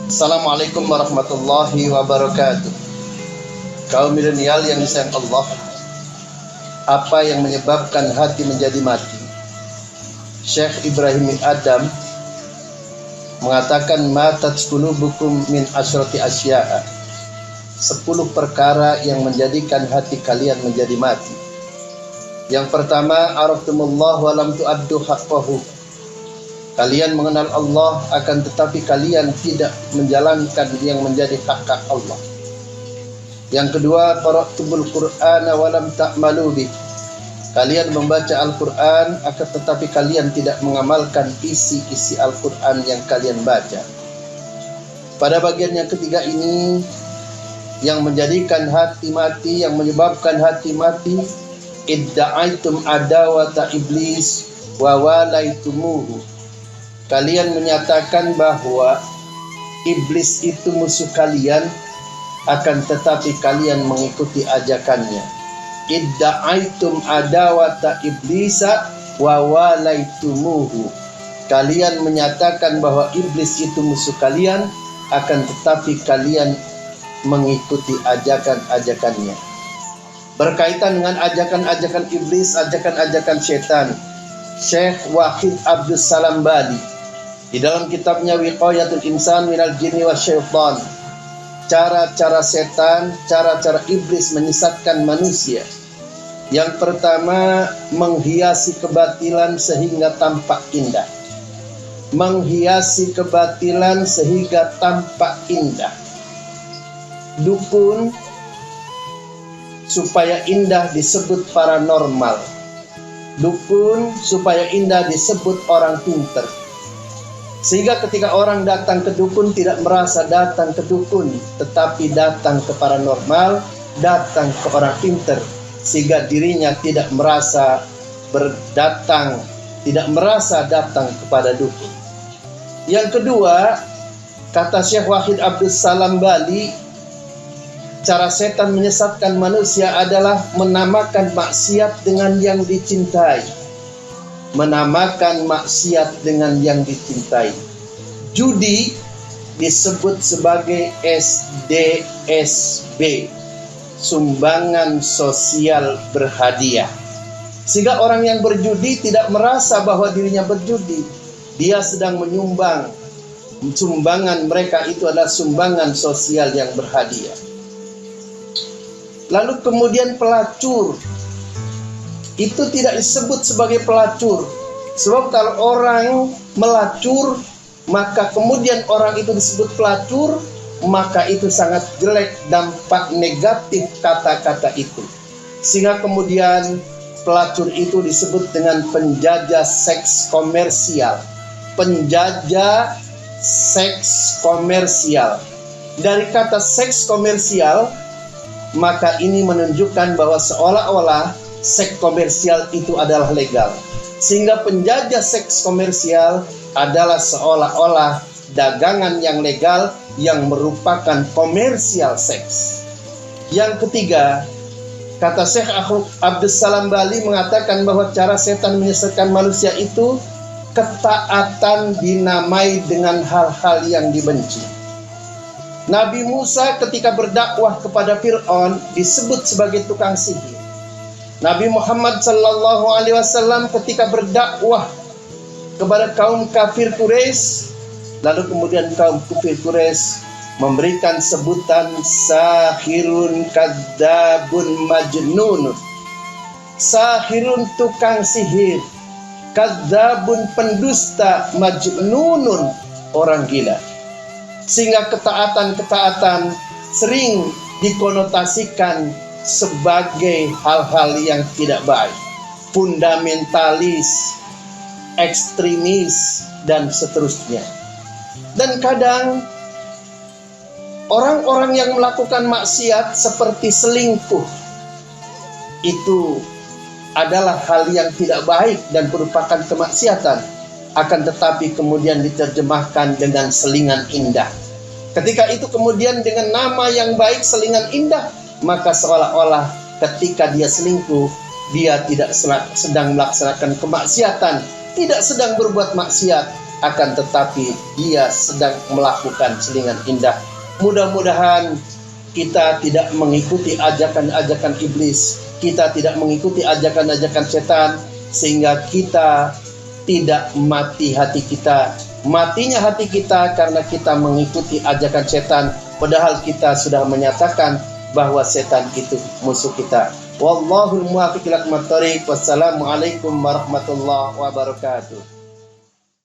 Assalamualaikum warahmatullahi wabarakatuh. Kaum milenial yang disayang Allah, apa yang menyebabkan hati menjadi mati? Syekh Ibrahim Adam mengatakan matat qulubukum min asyrati asya'a, 10 perkara yang menjadikan hati kalian menjadi mati. Yang pertama, araftumullah wa lam tu'addu haqqahu. Kalian mengenal Allah, akan tetapi kalian tidak menjalankan yang menjadi hak Allah. Yang kedua, qara'tumul Qur'ana wa lam ta'malu bih. Kalian membaca Al-Quran, akan tetapi kalian tidak mengamalkan isi-isi Al-Quran yang kalian baca. Pada bagian yang ketiga ini, yang menjadikan hati mati, yang menyebabkan hati mati, idda'aitum adawata iblis wa walaitumuhu. Kalian menyatakan bahwa iblis itu musuh kalian, akan tetapi kalian mengikuti ajakannya. Idda'aitum adawata iblisa wa walaitumuhu. Kalian menyatakan bahwa iblis itu musuh kalian, akan tetapi kalian mengikuti ajakan-ajakannya. Berkaitan dengan ajakan-ajakan iblis, ajakan-ajakan setan, Syekh Wahid Abdul Salam Bali di dalam kitabnya Wiqayatul Insan Minal Jinni Wasyaitan, cara-cara setan, cara-cara iblis menyesatkan manusia. Yang pertama, menghiasi kebatilan sehingga tampak indah. Menghiasi kebatilan sehingga tampak indah. Dukun supaya indah disebut paranormal. Dukun supaya indah disebut orang pinter. Sehingga ketika orang datang ke dukun tidak merasa datang ke dukun, tetapi datang ke paranormal, datang ke orang pinter, sehingga dirinya tidak merasa berdatang, tidak merasa datang kepada dukun. Yang kedua, kata Syekh Wahid Abdul Salam Bali, cara setan menyesatkan manusia adalah menamakan maksiat dengan yang dicintai. Menamakan maksiat dengan yang dicintai. Judi disebut sebagai SDSB, sumbangan sosial berhadiah. Sehingga orang yang berjudi tidak merasa bahwa dirinya berjudi. Dia sedang menyumbang. Sumbangan mereka itu adalah sumbangan sosial yang berhadiah. Lalu kemudian pelacur, itu tidak disebut sebagai pelacur. Sebab kalau orang melacur, maka kemudian orang itu disebut pelacur, maka itu sangat jelek dampak negatif kata-kata itu. Sehingga kemudian pelacur itu disebut dengan penjajah seks komersial. Penjajah seks komersial. Dari kata seks komersial, maka ini menunjukkan bahwa seolah-olah seks komersial itu adalah legal. Sehingga penjajah seks komersial adalah seolah-olah dagangan yang legal yang merupakan komersial seks. Yang ketiga, kata Syekh Abdul Salam Bali mengatakan bahwa cara setan menyesatkan manusia itu ketaatan dinamai dengan hal-hal yang dibenci. Nabi Musa ketika berdakwah kepada Fir'aun disebut sebagai tukang sihir. Nabi Muhammad sallallahu alaihi wasallam ketika berdakwah kepada kaum kafir Quraisy, lalu kemudian kaum kafir Quraisy memberikan sebutan sahirun kadzabun majnun. Sahirun tukang sihir, kadzabun pendusta, majnunun orang gila. Sehingga ketaatan-ketaatan sering dikonotasikan sebagai hal-hal yang tidak baik, fundamentalis, ekstremis, dan seterusnya. Dan kadang orang-orang yang melakukan maksiat seperti selingkuh itu adalah hal yang tidak baik dan merupakan kemaksiatan, akan tetapi kemudian diterjemahkan dengan selingan indah. Ketika itu kemudian dengan nama yang baik, selingan indah, maka seolah-olah ketika dia selingkuh, dia tidak sedang melaksanakan kemaksiatan, tidak sedang berbuat maksiat, akan tetapi dia sedang melakukan selingan indah. Mudah-mudahan kita tidak mengikuti ajakan-ajakan iblis, kita tidak mengikuti ajakan-ajakan setan, sehingga kita tidak mati hati kita. Matinya hati kita karena kita mengikuti ajakan setan, padahal kita sudah menyatakan bahwa setan itu musuh kita. Wallahul muwaffiq ila aqwamit thoriq. Wassalamualaikum warahmatullahi wabarakatuh.